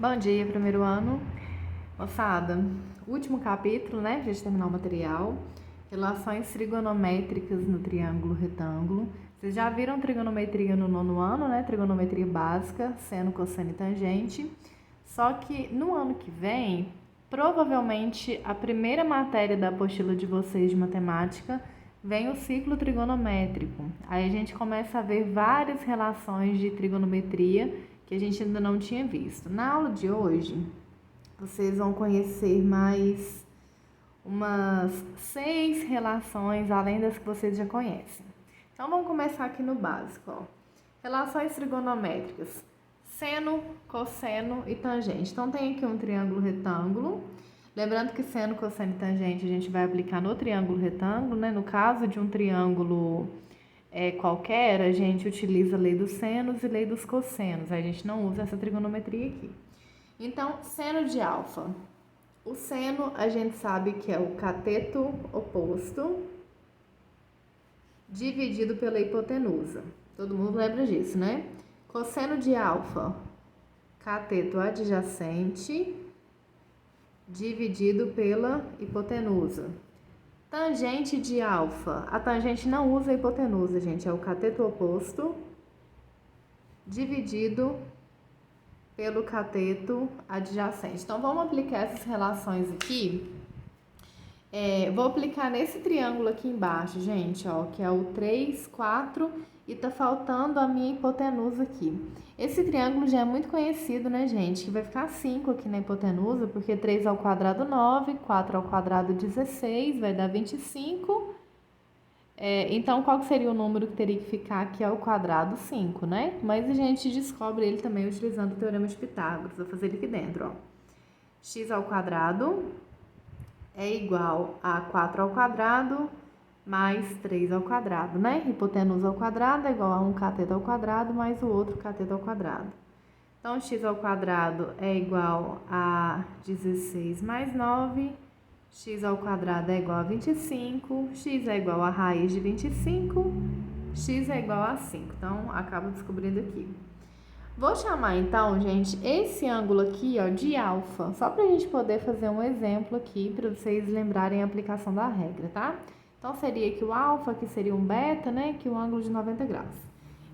Bom dia, primeiro ano. Moçada, último capítulo, né? A gente terminar o material. Relações trigonométricas no triângulo retângulo. Vocês já viram trigonometria no nono ano, né? Trigonometria básica, seno, cosseno e tangente. Só que no ano que vem, provavelmente a primeira matéria da apostila de vocês de matemática vem o ciclo trigonométrico. Aí a gente começa a ver várias relações de trigonometria que a gente ainda não tinha visto. Na aula de hoje, vocês vão conhecer mais umas 6 relações além das que vocês já conhecem. Então vamos começar aqui no básico, ó. Relações trigonométricas: seno, cosseno e tangente. Então tem aqui um triângulo retângulo. Lembrando que seno, cosseno e tangente a gente vai aplicar no triângulo retângulo, né? No caso de um triângulo qualquer, a gente utiliza a lei dos senos e lei dos cossenos. A gente não usa essa trigonometria aqui. Então, seno de alfa. O seno a gente sabe que é o cateto oposto dividido pela hipotenusa. Todo mundo lembra disso, né? Cosseno de alfa, cateto adjacente dividido pela hipotenusa. Tangente de alfa. A tangente não usa a hipotenusa, gente. É o cateto oposto dividido pelo cateto adjacente. Então, vamos aplicar essas relações aqui. Vou aplicar nesse triângulo aqui embaixo, gente, ó, que é o 3, 4 e tá faltando a minha hipotenusa aqui. Esse triângulo já é muito conhecido, né, gente? Que vai ficar 5 aqui na hipotenusa, porque 3 ao quadrado 9, 4 ao quadrado 16, vai dar 25. Então, qual que seria o número que teria que ficar aqui ao quadrado? 5, né? Mas a gente descobre ele também utilizando o teorema de Pitágoras. Vou fazer ele aqui dentro, ó. X ao quadrado é igual a 4 ao quadrado mais 3 ao quadrado, né? Hipotenusa ao quadrado é igual a um cateto ao quadrado mais o outro cateto ao quadrado. Então, x ao quadrado é igual a 16 mais 9, x ao quadrado é igual a 25, x é igual a raiz de 25, x é igual a 5. Então, acabo descobrindo aqui. Vou chamar, então, gente, esse ângulo aqui, ó, de alfa, só pra gente poder fazer um exemplo aqui, para vocês lembrarem a aplicação da regra, tá? Então, seria que o alfa, que seria um beta, né, que o ângulo de 90 graus.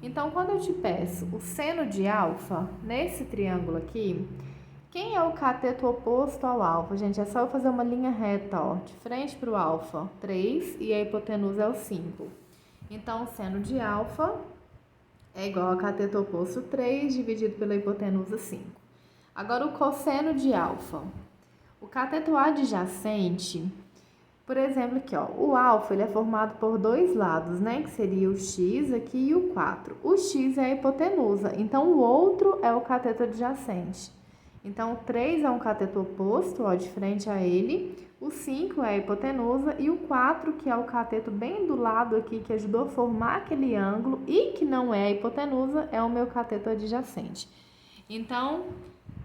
Então, quando eu te peço o seno de alfa, nesse triângulo aqui, quem é o cateto oposto ao alfa? Gente, é só eu fazer uma linha reta, ó, de frente para o alfa, 3, e a hipotenusa é o 5. Então, o seno de alfa é igual a cateto oposto 3 dividido pela hipotenusa 5. Agora, o cosseno de alfa. O cateto adjacente, por exemplo, aqui, ó, o alfa ele é formado por dois lados, né? Que seria o x aqui e o 4. O x é a hipotenusa, então o outro é o cateto adjacente. Então, o 3 é um cateto oposto, ó, de frente a ele, o 5 é a hipotenusa e o 4, que é o cateto bem do lado aqui, que ajudou a formar aquele ângulo e que não é a hipotenusa, é o meu cateto adjacente. Então,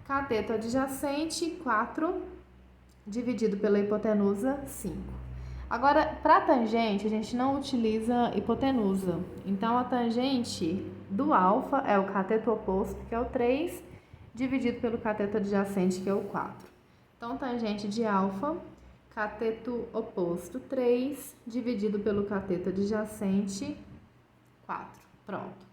cateto adjacente, 4, dividido pela hipotenusa, 5. Agora, para tangente, a gente não utiliza hipotenusa. Então, a tangente do alfa é o cateto oposto, que é o 3, dividido pelo cateto adjacente, que é o 4. Então, tangente de alfa, cateto oposto 3, dividido pelo cateto adjacente 4. Pronto.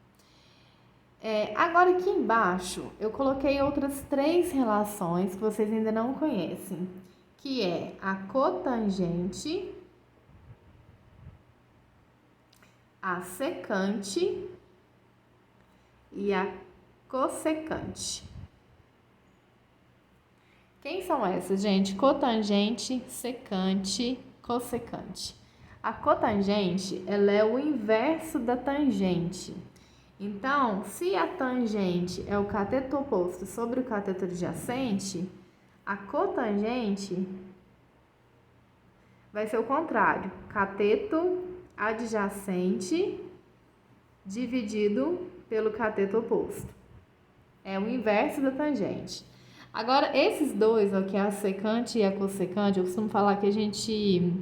Agora, aqui embaixo, eu coloquei outras 3 relações que vocês ainda não conhecem, que é a cotangente, a secante e a cossecante. Quem são essas, gente? Cotangente, secante, cossecante. A cotangente, ela é o inverso da tangente. Então, se a tangente é o cateto oposto sobre o cateto adjacente, a cotangente vai ser o contrário. Cateto adjacente dividido pelo cateto oposto. É o inverso da tangente. Agora, esses dois, ó, que é a secante e a cossecante, eu costumo falar que a gente,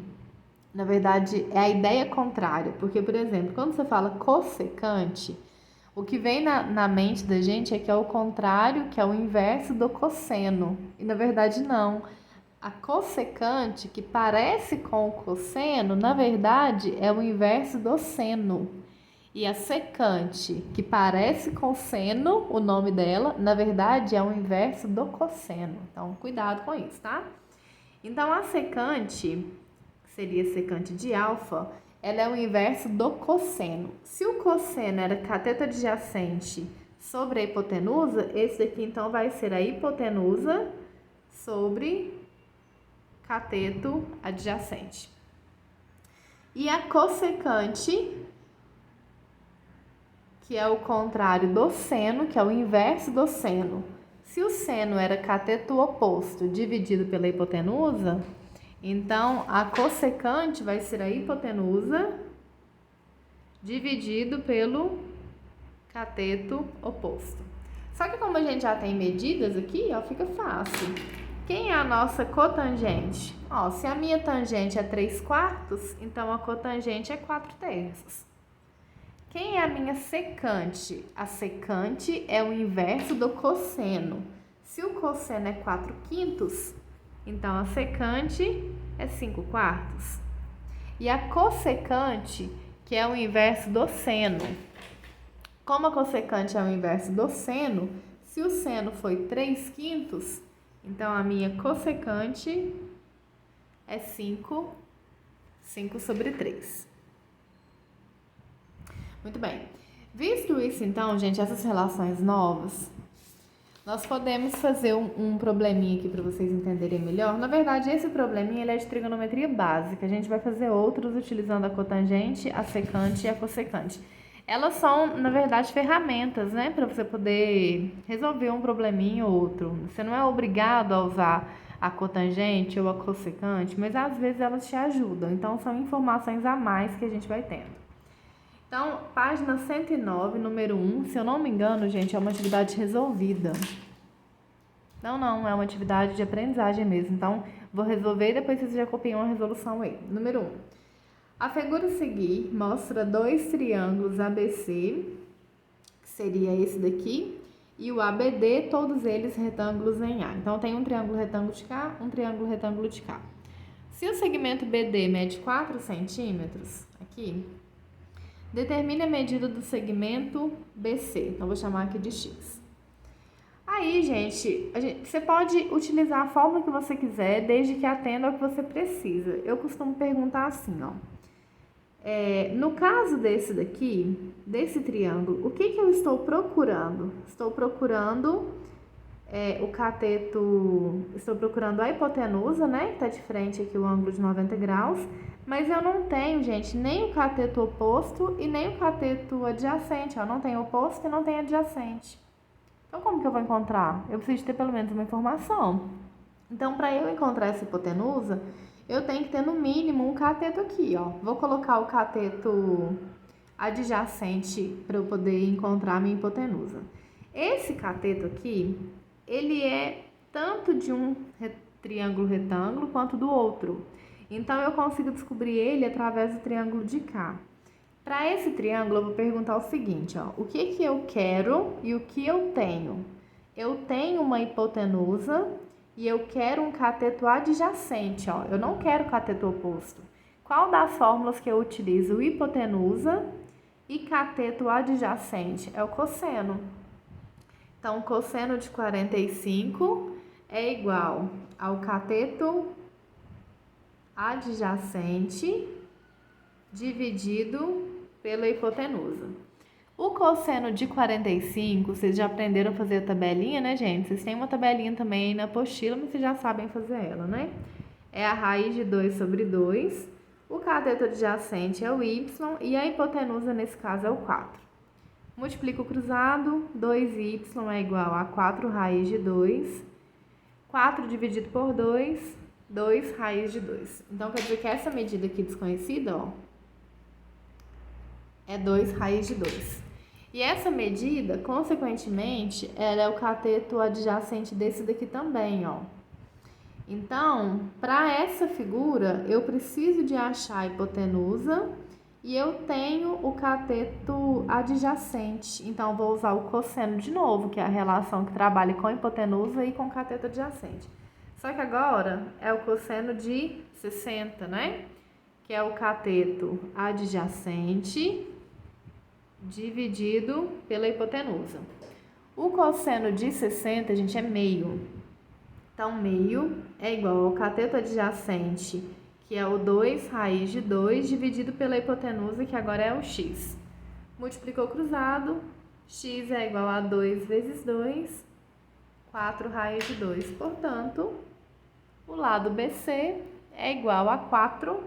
na verdade, é a ideia contrária. Porque, por exemplo, quando você fala cossecante, O que vem na mente da gente é que é o contrário, que é o inverso do cosseno. E na verdade não. A cossecante, que parece com o cosseno, na verdade é o inverso do seno. E a secante, que parece com seno, o nome dela, na verdade é o inverso do cosseno. Então, cuidado com isso, tá? Então, a secante, que seria secante de alfa, ela é o inverso do cosseno. Se o cosseno era cateto adjacente sobre a hipotenusa, esse daqui então vai ser a hipotenusa sobre cateto adjacente. E a cossecante, que é o contrário do seno, que é o inverso do seno. Se o seno era cateto oposto dividido pela hipotenusa, então a cossecante vai ser a hipotenusa dividido pelo cateto oposto. Só que como a gente já tem medidas aqui, ó, fica fácil. Quem é a nossa cotangente? Ó, se a minha tangente é 3/4, então a cotangente é 4/3. Quem é a minha secante? A secante é o inverso do cosseno. Se o cosseno é 4/5, então a secante é 5/4. E a cossecante, que é o inverso do seno. Como a cossecante é o inverso do seno, se o seno foi 3/5, então a minha cossecante é 5/3. Muito bem. Visto isso, então, gente, essas relações novas, nós podemos fazer um probleminha aqui para vocês entenderem melhor. Na verdade, esse probleminha ele é de trigonometria básica. A gente vai fazer outros utilizando a cotangente, a secante e a cossecante. Elas são, na verdade, ferramentas, né, para você poder resolver um probleminha ou outro. Você não é obrigado a usar a cotangente ou a cossecante, mas às vezes elas te ajudam. Então, são informações a mais que a gente vai tendo. Então, página 109, número 1, se eu não me engano, gente, é uma atividade resolvida. Não, é uma atividade de aprendizagem mesmo. Então, vou resolver e depois vocês já copiam a resolução aí. Número 1. A figura a seguir mostra dois triângulos ABC, que seria esse daqui, e o ABD, todos eles retângulos em A. Então, tem um triângulo retângulo de cá, um triângulo retângulo de cá. Se o segmento BD mede 4 centímetros, aqui, determine a medida do segmento BC. Então, vou chamar aqui de X. Aí, gente, você pode utilizar a fórmula que você quiser, desde que atenda ao que você precisa. Eu costumo perguntar assim, ó. No caso desse daqui, desse triângulo, o que eu estou procurando? Estou procurando o cateto, estou procurando a hipotenusa, né? Que está de frente aqui o ângulo de 90 graus. Mas eu não tenho, gente, nem o cateto oposto e nem o cateto adjacente, ó. Não tem oposto e não tem adjacente. Então, como que eu vou encontrar? Eu preciso ter pelo menos uma informação. Então, para eu encontrar essa hipotenusa, eu tenho que ter no mínimo um cateto aqui, ó. Vou colocar o cateto adjacente para eu poder encontrar a minha hipotenusa. Esse cateto aqui, ele é tanto de um triângulo retângulo quanto do outro. Então, eu consigo descobrir ele através do triângulo de cá. Para esse triângulo, eu vou perguntar o seguinte, ó. O que eu quero e o que eu tenho? Eu tenho uma hipotenusa e eu quero um cateto adjacente, ó. Eu não quero cateto oposto. Qual das fórmulas que eu utilizo? Hipotenusa e cateto adjacente é o cosseno. Então, o cosseno de 45 é igual ao cateto adjacente dividido pela hipotenusa. O cosseno de 45, vocês já aprenderam a fazer a tabelinha, né, gente? Vocês têm uma tabelinha também aí na apostila, mas vocês já sabem fazer ela, né? É a raiz de 2 sobre 2. O cateto adjacente é o y e a hipotenusa, nesse caso, é o 4. Multiplico o cruzado, 2y é igual a 4 raiz de 2. 4 dividido por 2, 2 raiz de 2. Então, quer dizer que essa medida aqui desconhecida, ó, é 2 raiz de 2. E essa medida, consequentemente, ela é o cateto adjacente desse daqui também, ó. Então, para essa figura, eu preciso de achar a hipotenusa e eu tenho o cateto adjacente. Então, vou usar o cosseno de novo, que é a relação que trabalha com a hipotenusa e com o cateto adjacente. Só que agora é o cosseno de 60, né? Que é o cateto adjacente dividido pela hipotenusa. O cosseno de 60, gente, é meio. Então, meio é igual ao cateto adjacente, que é o 2 raiz de 2, dividido pela hipotenusa, que agora é o x. Multiplicou cruzado, x é igual a 2 vezes 2, 4 raiz de 2. Portanto, o lado BC é igual a 4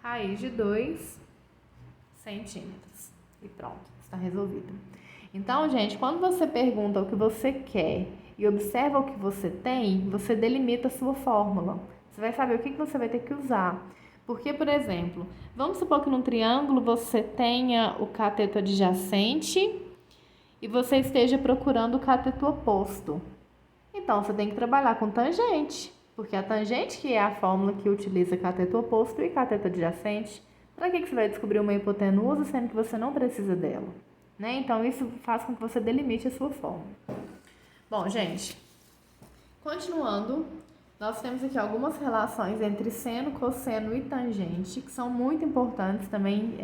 raiz de 2 centímetros. E pronto, está resolvido. Então, gente, quando você pergunta o que você quer e observa o que você tem, você delimita a sua fórmula. Você vai saber o que você vai ter que usar. Porque, por exemplo, vamos supor que num triângulo você tenha o cateto adjacente e você esteja procurando o cateto oposto. Então, você tem que trabalhar com tangente, porque a tangente que é a fórmula que utiliza cateto oposto e cateto adjacente. Para que você vai descobrir uma hipotenusa sendo que você não precisa dela? Né? Então, isso faz com que você delimite a sua fórmula. Bom, gente, continuando, nós temos aqui algumas relações entre seno, cosseno e tangente, que são muito importantes também,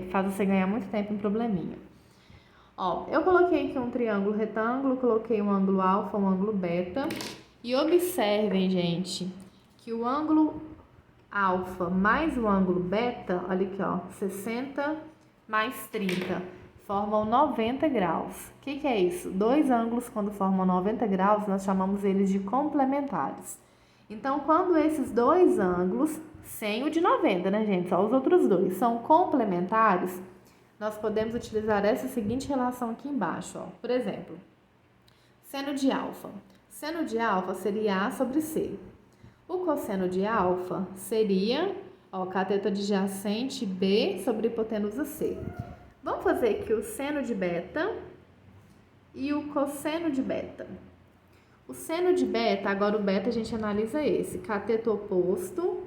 faz você ganhar muito tempo em probleminha. Ó, eu coloquei aqui um triângulo retângulo, coloquei um ângulo alfa, um ângulo beta, e observem, gente, que o ângulo alfa mais o ângulo beta, olha aqui, ó, 60 mais 30, formam 90 graus. O que é isso? Dois ângulos, quando formam 90 graus, nós chamamos eles de complementares. Então, quando esses dois ângulos, sem o de 90, né, gente? Só os outros dois, são complementares, nós podemos utilizar essa seguinte relação aqui embaixo, ó. Por exemplo, seno de alfa. Seno de alfa seria A sobre C. O cosseno de alfa seria, ó, cateto adjacente B sobre hipotenusa C. Vamos fazer aqui o seno de beta e o cosseno de beta. O seno de beta, agora o beta a gente analisa esse, cateto oposto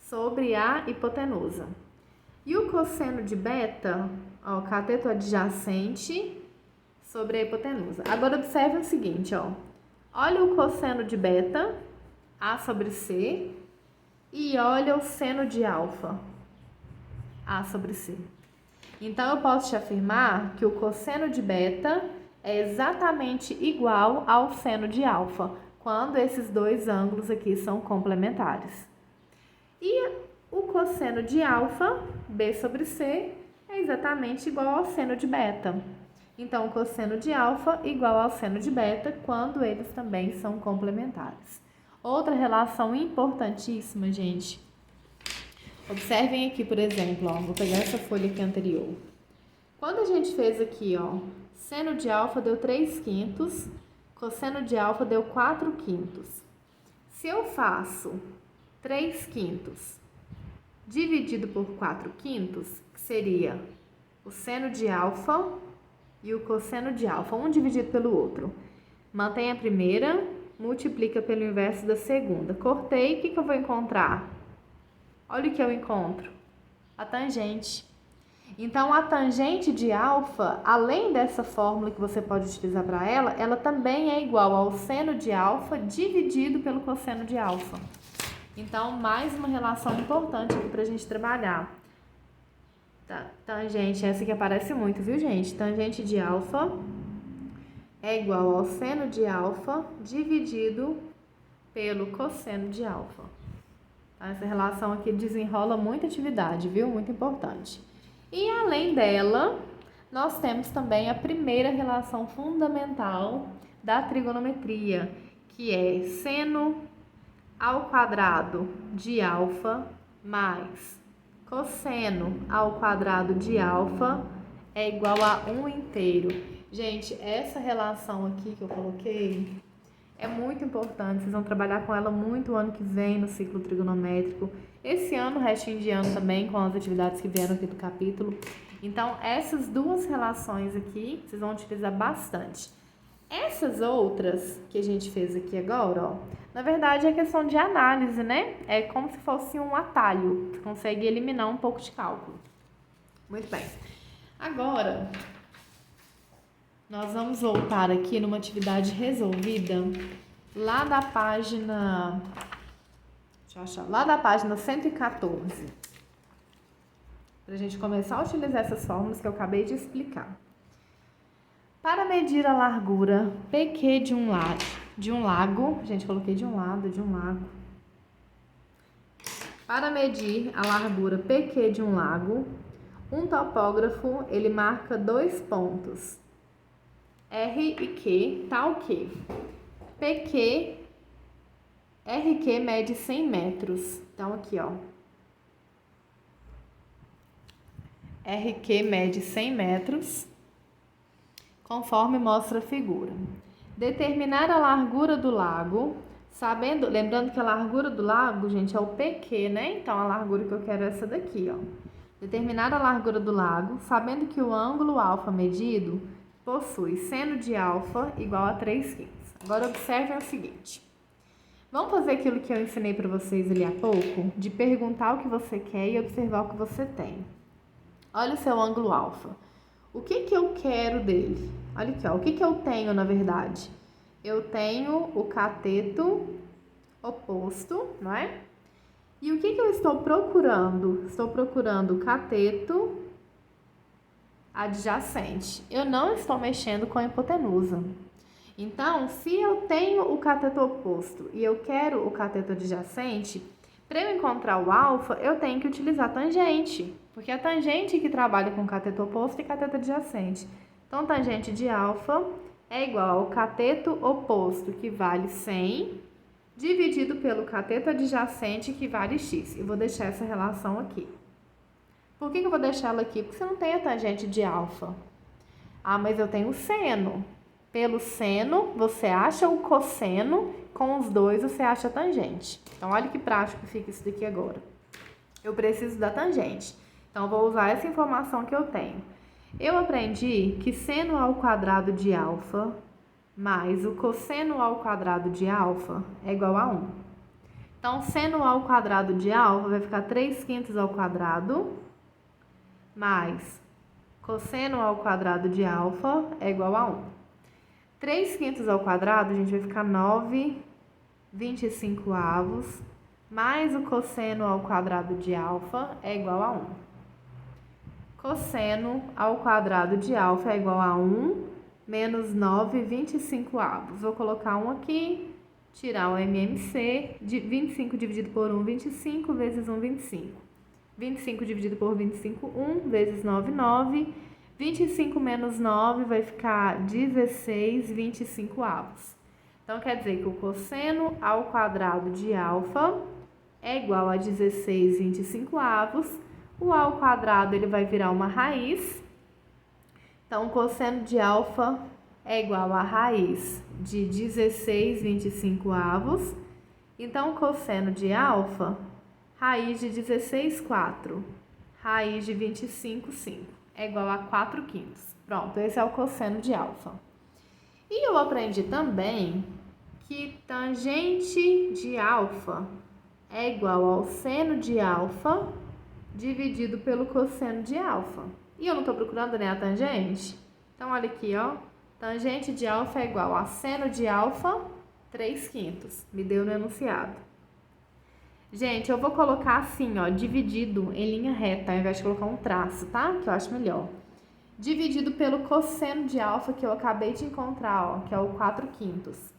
sobre a hipotenusa. E o cosseno de beta, ó, cateto adjacente sobre a hipotenusa. Agora observe o seguinte, ó. Olha o cosseno de beta, A sobre C, e olha o seno de alfa, A sobre C. Então, eu posso te afirmar que o cosseno de beta é exatamente igual ao seno de alfa, quando esses dois ângulos aqui são complementares. E o cosseno de alfa, B sobre C, é exatamente igual ao seno de beta. Então, o cosseno de alfa igual ao seno de beta, quando eles também são complementares. Outra relação importantíssima, gente. Observem aqui, por exemplo, ó, vou pegar essa folha aqui anterior. Quando a gente fez aqui, ó, seno de alfa deu 3/5, cosseno de alfa deu 4/5. Se eu faço 3/5 dividido por 4/5, que seria o seno de alfa e o cosseno de alfa, um dividido pelo outro. Mantém a primeira, multiplica pelo inverso da segunda. Cortei, o que eu vou encontrar? Olha o que eu encontro. A tangente. Então, a tangente de alfa, além dessa fórmula que você pode utilizar para ela, ela também é igual ao seno de alfa dividido pelo cosseno de alfa. Então, mais uma relação importante aqui para a gente trabalhar. Tá, tangente, essa que aparece muito, viu, gente? Tangente de alfa é igual ao seno de alfa dividido pelo cosseno de alfa. Tá? Essa relação aqui desenrola muita atividade, viu? Muito importante. E além dela, nós temos também a primeira relação fundamental da trigonometria, que é seno ao quadrado de alfa mais cosseno ao quadrado de alfa é igual a 1 inteiro. Gente, essa relação aqui que eu coloquei é muito importante, vocês vão trabalhar com ela muito o ano que vem no ciclo trigonométrico. Esse ano, o restinho de ano também, com as atividades que vieram aqui do capítulo. Então, essas duas relações aqui, vocês vão utilizar bastante. Essas outras que a gente fez aqui agora, ó, Na verdade, é questão de análise, né? É como se fosse um atalho. Você consegue eliminar um pouco de cálculo. Muito bem. Agora, nós vamos voltar aqui numa atividade resolvida lá da página... Deixa eu achar. Lá da página 114. Para a gente começar a utilizar essas fórmulas que eu acabei de explicar. Para medir a largura PQ de um lago, gente, coloquei de um lado, de um lago. Para medir a largura PQ de um lago, um topógrafo, ele marca 2 pontos, R e Q, tal que PQ, RQ mede 100 metros. Então, aqui, ó. RQ mede 100 metros. Conforme mostra a figura. Determinar a largura do lago, lembrando que a largura do lago, gente, é o PQ, né? Então, a largura que eu quero é essa daqui, ó. Determinar a largura do lago, sabendo que o ângulo alfa medido possui seno de alfa igual a 3/5. Agora, observem o seguinte. Vamos fazer aquilo que eu ensinei para vocês ali há pouco, de perguntar o que você quer e observar o que você tem. Olha o seu ângulo alfa. O que eu quero dele? Olha aqui, ó. O que eu tenho, na verdade? Eu tenho o cateto oposto, não é? E o que eu estou procurando? Estou procurando o cateto adjacente. Eu não estou mexendo com a hipotenusa. Então, se eu tenho o cateto oposto e eu quero o cateto adjacente, para eu encontrar o alfa, eu tenho que utilizar a tangente, porque é a tangente que trabalha com cateto oposto e cateto adjacente. Então, tangente de alfa é igual ao cateto oposto, que vale 100, dividido pelo cateto adjacente, que vale x. Eu vou deixar essa relação aqui. Por que eu vou deixar ela aqui? Porque você não tem a tangente de alfa. Ah, mas eu tenho o seno. Pelo seno, você acha o cosseno, com os dois você acha a tangente. Então, olha que prático que fica isso daqui agora. Eu preciso da tangente. Então, vou usar essa informação que eu tenho. Eu aprendi que seno ao quadrado de alfa mais o cosseno ao quadrado de alfa é igual a 1. Então, seno ao quadrado de alfa vai ficar 3/5 ao quadrado mais cosseno ao quadrado de alfa é igual a 1. 3/5 ao quadrado, a gente vai ficar 9/25 mais o cosseno ao quadrado de alfa é igual a 1. Cosseno ao quadrado de alfa é igual a 1 menos 9/25. Vou colocar 1 aqui, tirar o MMC, 25 dividido por 1, 25, vezes 1, 25. 25 dividido por 25, 1, vezes 9, 9. 25 menos 9 vai ficar 16/25. Então, quer dizer que o cosseno ao quadrado de alfa é igual a 16/25. O ao quadrado ele vai virar uma raiz. Então, o cosseno de alfa é igual a raiz de 16/25. Então, o cosseno de alfa, raiz de 16/4, raiz de 25/5. É igual a 4/5. Pronto, esse é o cosseno de alfa. E eu aprendi também que tangente de alfa é igual ao seno de alfa dividido pelo cosseno de alfa. E eu não estou procurando nem a tangente? Então, olha aqui, ó. Tangente de alfa é igual a seno de alfa 3/5. Me deu no enunciado. Gente, eu vou colocar assim, ó, dividido em linha reta, ao invés de colocar um traço, tá? Que eu acho melhor. Dividido pelo cosseno de alfa que eu acabei de encontrar, ó, que é o 4/5.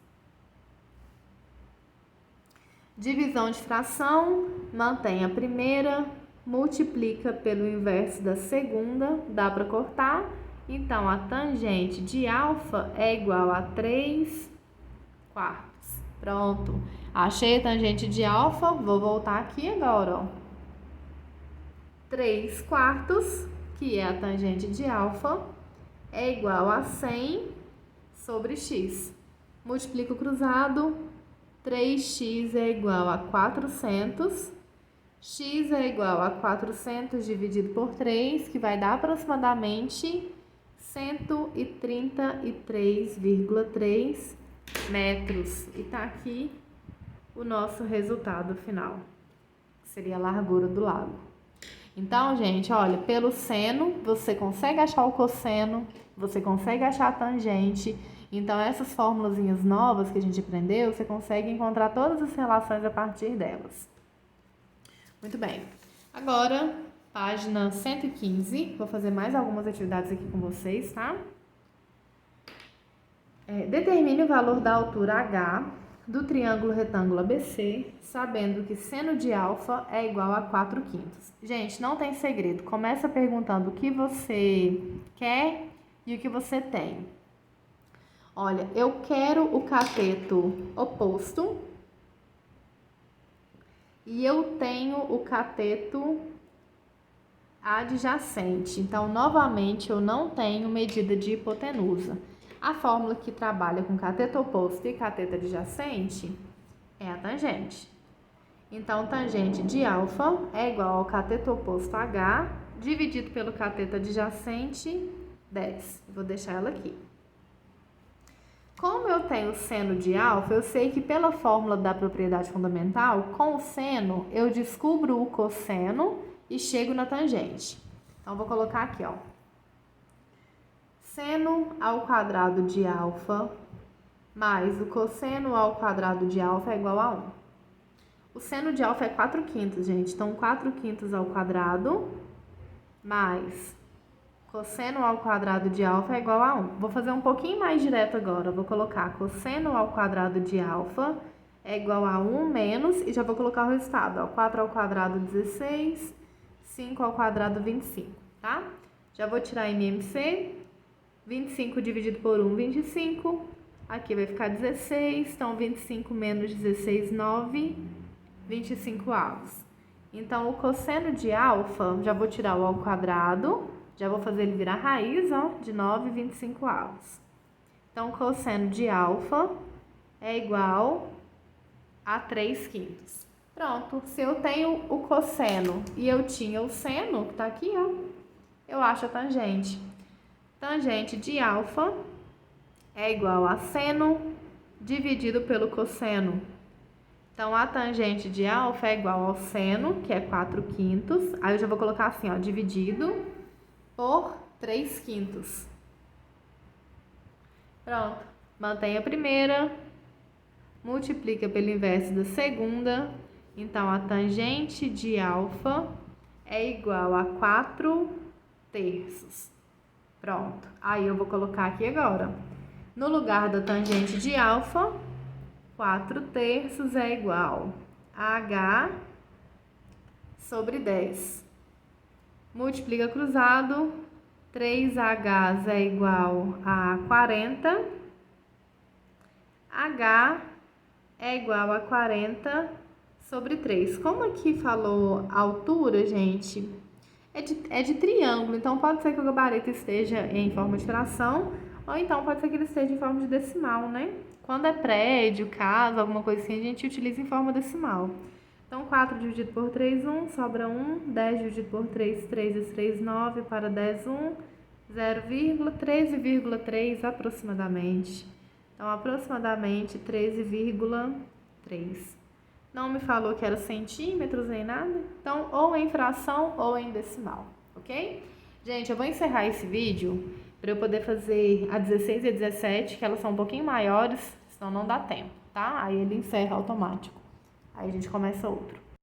Divisão de fração, mantém a primeira, multiplica pelo inverso da segunda, dá para cortar. Então, a tangente de alfa é igual a 3/4. Pronto. Achei a tangente de alfa, vou voltar aqui agora, ó. 3/4, que é a tangente de alfa, é igual a 100 sobre x. Multiplico o cruzado, 3x é igual a 400. X é igual a 400 dividido por 3, que vai dar aproximadamente 133,3 metros. E tá aqui o nosso resultado final, que seria a largura do lago. Então, gente, olha, pelo seno, você consegue achar o cosseno, você consegue achar a tangente. Então, essas formulazinhas novas que a gente aprendeu, você consegue encontrar todas as relações a partir delas. Muito bem. Agora, página 115, vou fazer mais algumas atividades aqui com vocês, tá? Determine o valor da altura H do triângulo retângulo ABC, sabendo que seno de alfa é igual a 4/5. Gente, não tem segredo. Começa perguntando o que você quer e o que você tem. Olha, eu quero o cateto oposto e eu tenho o cateto adjacente. Então, novamente, eu não tenho medida de hipotenusa. A fórmula que trabalha com cateto oposto e cateto adjacente é a tangente. Então, tangente de alfa é igual ao cateto oposto H dividido pelo cateto adjacente 10. Vou deixar ela aqui. Como eu tenho seno de alfa, eu sei que pela fórmula da propriedade fundamental, com o seno, eu descubro o cosseno e chego na tangente. Então, vou colocar aqui, ó. Seno ao quadrado de alfa mais o cosseno ao quadrado de alfa é igual a 1. O seno de alfa é 4/5, gente. Então, 4/5 ao quadrado mais cosseno ao quadrado de alfa é igual a 1. Vou fazer um pouquinho mais direto agora. Vou colocar cosseno ao quadrado de alfa é igual a 1 menos, e já vou colocar o resultado, ó. 4 ao quadrado, 16, 5 ao quadrado, 25, tá? Já vou tirar MMC, 25 dividido por 1, 25. Aqui vai ficar 16, então 25 menos 16, 9, 25 avos. Então, o cosseno de alfa, já vou tirar o ao quadrado, já vou fazer ele virar raiz, ó, de 9, 25 avos. Então, o cosseno de alfa é igual a 3/5. Pronto, se eu tenho o cosseno e eu tinha o seno, que tá aqui, ó, eu acho a tangente. Tangente de alfa é igual a seno dividido pelo cosseno. Então, a tangente de alfa é igual ao seno, que é 4/5. Aí, eu já vou colocar assim, ó, dividido por 3/5. Pronto. Mantém a primeira, multiplica pelo inverso da segunda. Então, a tangente de alfa é igual a 4/3. Pronto. Aí, eu vou colocar aqui agora. No lugar da tangente de alfa, 4/3 é igual a H sobre 10. Multiplica cruzado, 3H é igual a 40. H é igual a 40 sobre 3. Como aqui falou a altura, gente, é de triângulo, então pode ser que o gabarito esteja em forma de fração, ou então pode ser que ele esteja em forma de decimal, né? Quando é prédio, casa, alguma coisa assim, a gente utiliza em forma decimal. Então, 4 dividido por 3, 1, sobra 1. 10 dividido por 3, 3 vezes 3, 9, para 10, 1. 0,13,3 aproximadamente. Então, aproximadamente 13,3. Não me falou que era centímetros nem nada. Então, ou em fração ou em decimal, ok? Gente, eu vou encerrar esse vídeo para eu poder fazer a 16 e a 17, que elas são um pouquinho maiores, senão não dá tempo, tá? Aí ele encerra automático. Aí a gente começa outro.